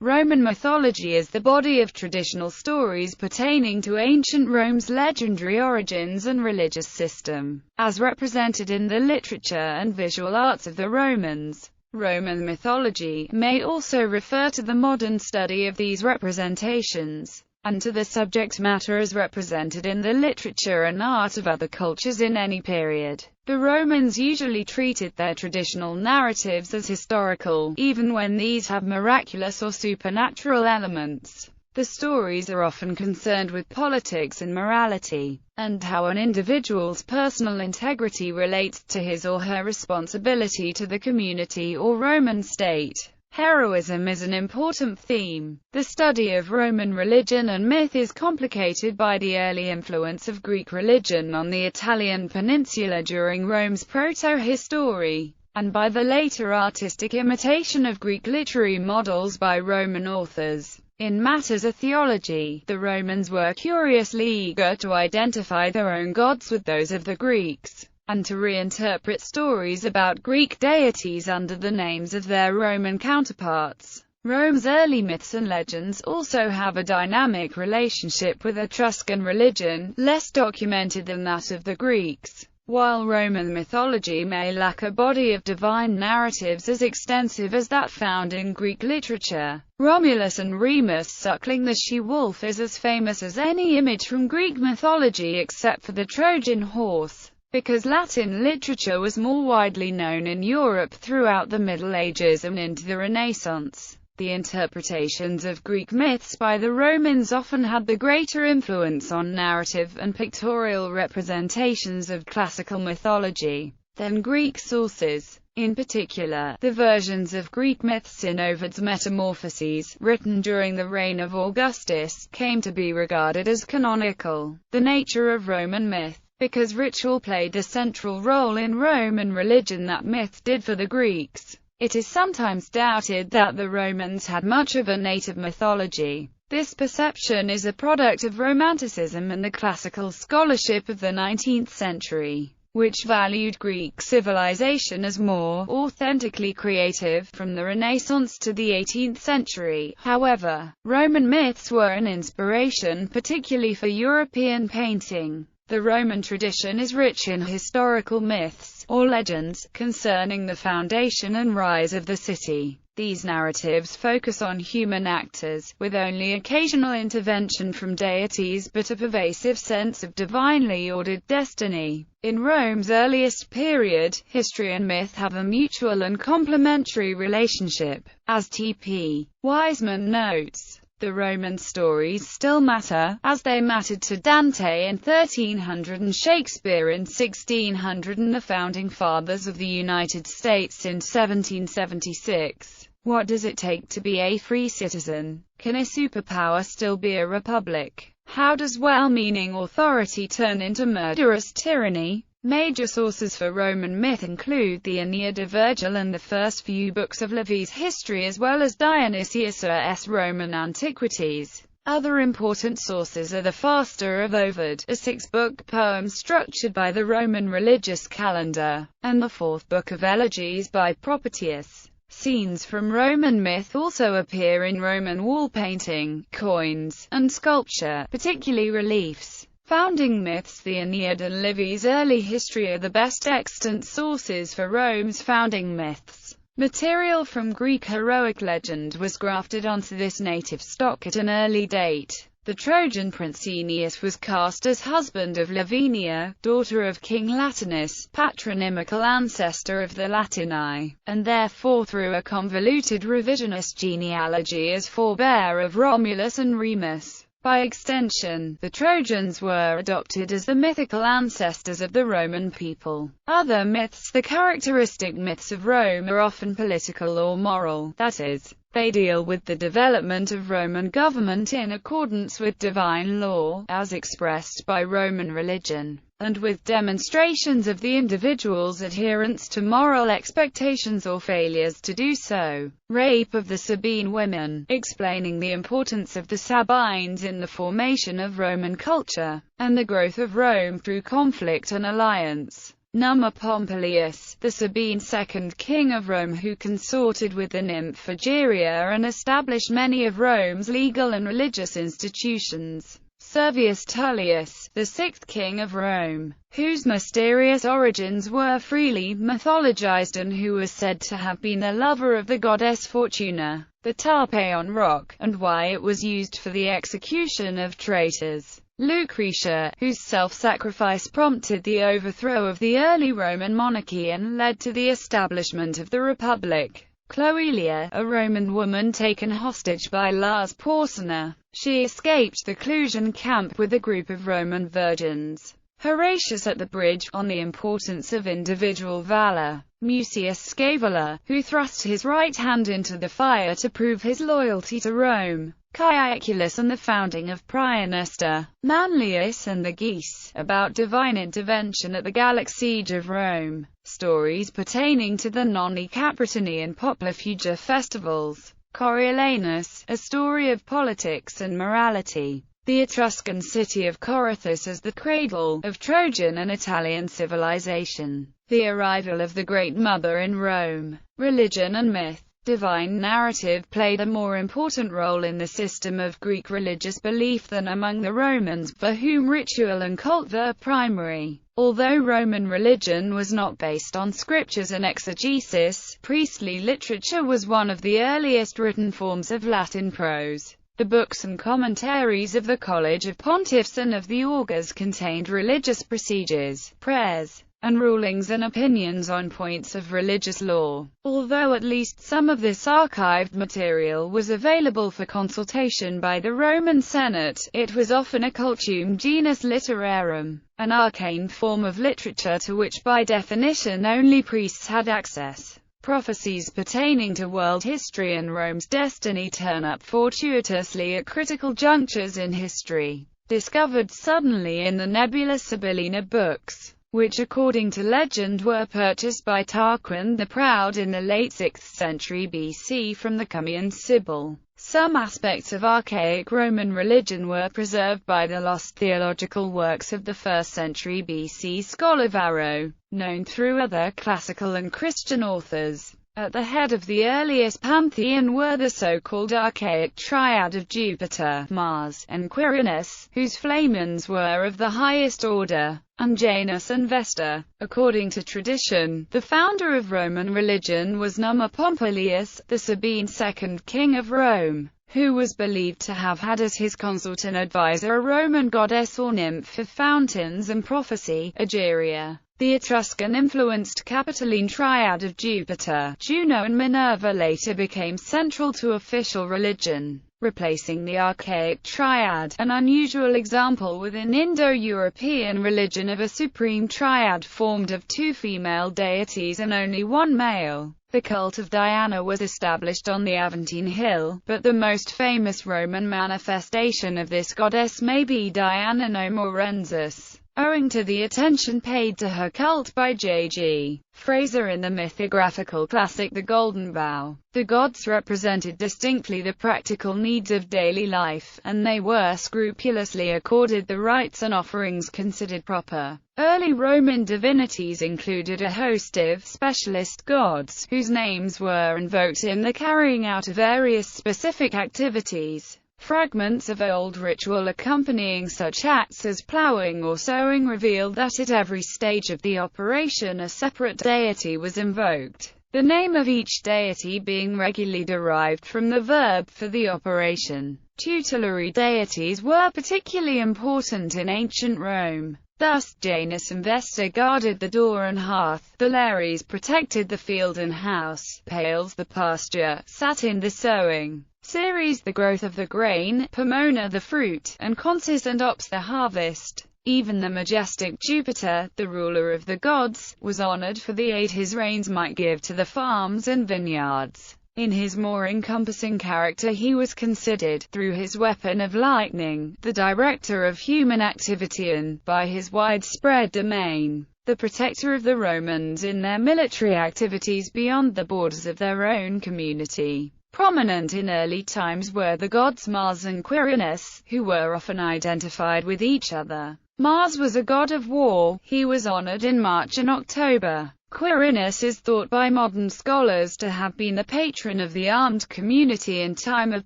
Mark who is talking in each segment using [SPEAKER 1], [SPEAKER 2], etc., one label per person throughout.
[SPEAKER 1] Roman mythology is the body of traditional stories pertaining to ancient Rome's legendary origins and religious system, as represented in the literature and visual arts of the Romans. Roman mythology may also refer to the modern study of these representations, and to the subject matter as represented in the literature and art of other cultures in any period. The Romans usually treated their traditional narratives as historical, even when these have miraculous or supernatural elements. The stories are often concerned with politics and morality, and how an individual's personal integrity relates to his or her responsibility to the community or Roman state. Heroism is an important theme. The study of Roman religion and myth is complicated by the early influence of Greek religion on the Italian peninsula during Rome's proto-history, and by the later artistic imitation of Greek literary models by Roman authors. In matters of theology, the Romans were curiously eager to identify their own gods with those of the Greeks, and to reinterpret stories about Greek deities under the names of their Roman counterparts. Rome's early myths and legends also have a dynamic relationship with Etruscan religion, less documented than that of the Greeks. While Roman mythology may lack a body of divine narratives as extensive as that found in Greek literature, Romulus and Remus suckling the she-wolf is as famous as any image from Greek mythology except for the Trojan horse. Because Latin literature was more widely known in Europe throughout the Middle Ages and into the Renaissance, the interpretations of Greek myths by the Romans often had the greater influence on narrative and pictorial representations of classical mythology than Greek sources. In particular, the versions of Greek myths in Ovid's Metamorphoses, written during the reign of Augustus, came to be regarded as canonical. The nature of Roman myth. Because ritual played a central role in Roman religion that myth did for the Greeks, it is sometimes doubted that the Romans had much of a native mythology. This perception is a product of Romanticism and the classical scholarship of the 19th century, which valued Greek civilization as more authentically creative. From the Renaissance to the 18th century, however, Roman myths were an inspiration particularly for European painting. The Roman tradition is rich in historical myths, or legends, concerning the foundation and rise of the city. These narratives focus on human actors, with only occasional intervention from deities but a pervasive sense of divinely ordered destiny. In Rome's earliest period, history and myth have a mutual and complementary relationship. As T.P. Wiseman notes, the Roman stories still matter, as they mattered to Dante in 1300 and Shakespeare in 1600 and the founding fathers of the United States in 1776. What does it take to be a free citizen? Can a superpower still be a republic? How does well-meaning authority turn into murderous tyranny? Major sources for Roman myth include the Aeneid of Virgil and the first few books of Livy's history as well as Dionysius' Roman Antiquities. Other important sources are the Fasta of Ovid, a six-book poem structured by the Roman religious calendar, and the fourth book of Elegies by Propertius. Scenes from Roman myth also appear in Roman wall painting, coins, and sculpture, particularly reliefs. Founding myths. The Aeneid and Livy's early history are the best extant sources for Rome's founding myths. Material from Greek heroic legend was grafted onto this native stock at an early date. The Trojan prince Aeneas was cast as husband of Lavinia, daughter of King Latinus, patronymical ancestor of the Latini, and therefore through a convoluted revisionist genealogy as forebear of Romulus and Remus. By extension, the Trojans were adopted as the mythical ancestors of the Roman people. Other myths. The characteristic myths of Rome are often political or moral, that is, they deal with the development of Roman government in accordance with divine law, as expressed by Roman religion, and with demonstrations of the individual's adherence to moral expectations or failures to do so. Rape of the Sabine women, explaining the importance of the Sabines in the formation of Roman culture, and the growth of Rome through conflict and alliance. Numa Pompilius, the Sabine second king of Rome who consorted with the nymph Egeria and established many of Rome's legal and religious institutions. Servius Tullius, the sixth king of Rome, whose mysterious origins were freely mythologized and who was said to have been the lover of the goddess Fortuna, the Tarpeian rock, and why it was used for the execution of traitors. Lucretia, whose self-sacrifice prompted the overthrow of the early Roman monarchy and led to the establishment of the Republic. Cloelia, a Roman woman taken hostage by Lars Porsena. She escaped the Clusian camp with a group of Roman virgins. Horatius at the bridge, on the importance of individual valor. Mucius Scaevola, who thrust his right hand into the fire to prove his loyalty to Rome. Caeculus and the founding of Praenesta. Manlius and the geese, about divine intervention at the Gallic siege of Rome. Stories pertaining to the Nonni Capritani and Poplar festivals. Coriolanus, a story of politics and morality. The Etruscan city of Corythus as the cradle of Trojan and Italian civilization. The arrival of the Great Mother in Rome. Religion and myth. Divine narrative played a more important role in the system of Greek religious belief than among the Romans, for whom ritual and cult were primary. Although Roman religion was not based on scriptures and exegesis, priestly literature was one of the earliest written forms of Latin prose. The books and commentaries of the College of Pontiffs and of the Augurs contained religious procedures, prayers, and rulings and opinions on points of religious law. Although at least some of this archived material was available for consultation by the Roman Senate, it was often a cultum genus literarum, an arcane form of literature to which by definition only priests had access. Prophecies pertaining to world history and Rome's destiny turn up fortuitously at critical junctures in history, discovered suddenly in the nebulous Sibyllina books, which according to legend were purchased by Tarquin the Proud in the late 6th century BC from the Cumaean Sibyl. Some aspects of archaic Roman religion were preserved by the lost theological works of the 1st century BC scholar Varro, known through other classical and Christian authors. At the head of the earliest pantheon were the so-called archaic triad of Jupiter, Mars, and Quirinus, whose flamens were of the highest order, and Janus and Vesta. According to tradition, the founder of Roman religion was Numa Pompilius, the Sabine second king of Rome, who was believed to have had as his consort and advisor a Roman goddess or nymph of fountains and prophecy, Egeria. The Etruscan-influenced Capitoline triad of Jupiter, Juno and Minerva later became central to official religion, replacing the archaic triad, an unusual example within Indo-European religion of a supreme triad formed of two female deities and only one male. The cult of Diana was established on the Aventine Hill, but the most famous Roman manifestation of this goddess may be Diana Nomorensis, owing to the attention paid to her cult by J.G. Fraser in the mythographical classic The Golden Bough. The gods represented distinctly the practical needs of daily life, and they were scrupulously accorded the rites and offerings considered proper. Early Roman divinities included a host of specialist gods, whose names were invoked in the carrying out of various specific activities. Fragments of old ritual accompanying such acts as plowing or sowing revealed that at every stage of the operation a separate deity was invoked, the name of each deity being regularly derived from the verb for the operation. Tutelary deities were particularly important in ancient Rome. Thus, Janus and Vesta guarded the door and hearth, the Lares protected the field and house, Pales the pasture, Saturn the sowing, Ceres the growth of the grain, Pomona the fruit, and Consus and Ops the harvest. Even the majestic Jupiter, the ruler of the gods, was honored for the aid his rains might give to the farms and vineyards. In his more encompassing character he was considered, through his weapon of lightning, the director of human activity and, by his widespread domain, the protector of the Romans in their military activities beyond the borders of their own community. Prominent in early times were the gods Mars and Quirinus, who were often identified with each other. Mars was a god of war. He was honored in March and October. Quirinus is thought by modern scholars to have been the patron of the armed community in time of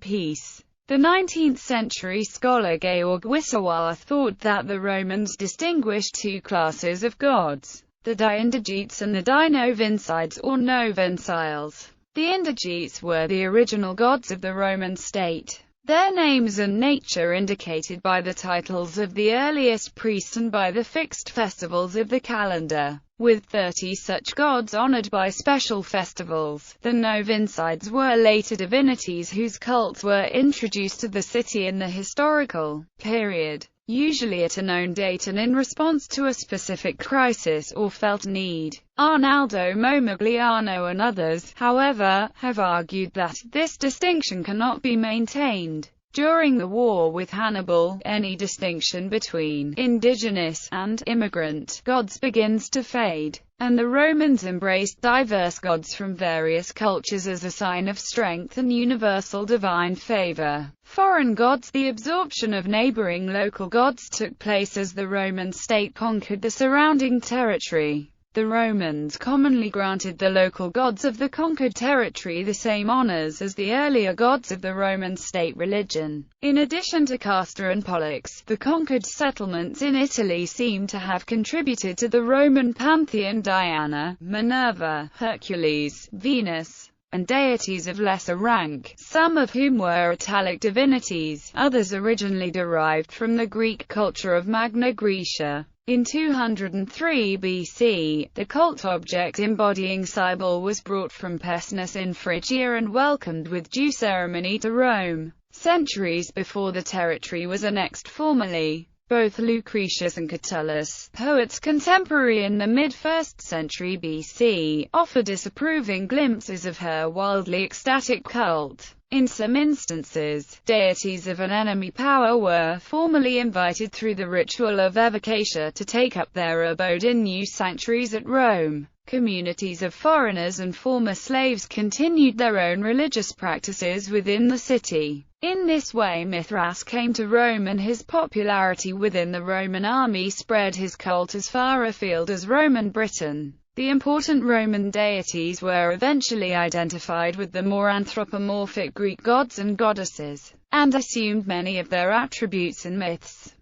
[SPEAKER 1] peace. The 19th-century scholar Georg Wissewa thought that the Romans distinguished two classes of gods, the diindigetes and the dinovincides or novinciles. The indigetes were the original gods of the Roman state. Their names and nature indicated by the titles of the earliest priests and by the fixed festivals of the calendar. With 30 such gods honored by special festivals, the novincides were later divinities whose cults were introduced to the city in the historical period, usually at a known date and in response to a specific crisis or felt need. Arnaldo Momigliano and others, however, have argued that this distinction cannot be maintained. During the war with Hannibal, any distinction between indigenous and immigrant gods begins to fade, and the Romans embraced diverse gods from various cultures as a sign of strength and universal divine favor. Foreign gods. The absorption of neighboring local gods took place as the Roman state conquered the surrounding territory. The Romans commonly granted the local gods of the conquered territory the same honors as the earlier gods of the Roman state religion. In addition to Castor and Pollux, the conquered settlements in Italy seem to have contributed to the Roman pantheon. Diana, Minerva, Hercules, Venus, and deities of lesser rank, some of whom were Italic divinities, others originally derived from the Greek culture of Magna Graecia. In 203 BC, the cult object embodying Cybele was brought from Pessinus in Phrygia and welcomed with due ceremony to Rome. Centuries before the territory was annexed formally, both Lucretius and Catullus, poets contemporary in the mid-1st century BC, offer disapproving glimpses of her wildly ecstatic cult. In some instances, deities of an enemy power were formally invited through the ritual of evocatia to take up their abode in new sanctuaries at Rome. Communities of foreigners and former slaves continued their own religious practices within the city. In this way Mithras came to Rome and his popularity within the Roman army spread his cult as far afield as Roman Britain. The important Roman deities were eventually identified with the more anthropomorphic Greek gods and goddesses, and assumed many of their attributes and myths.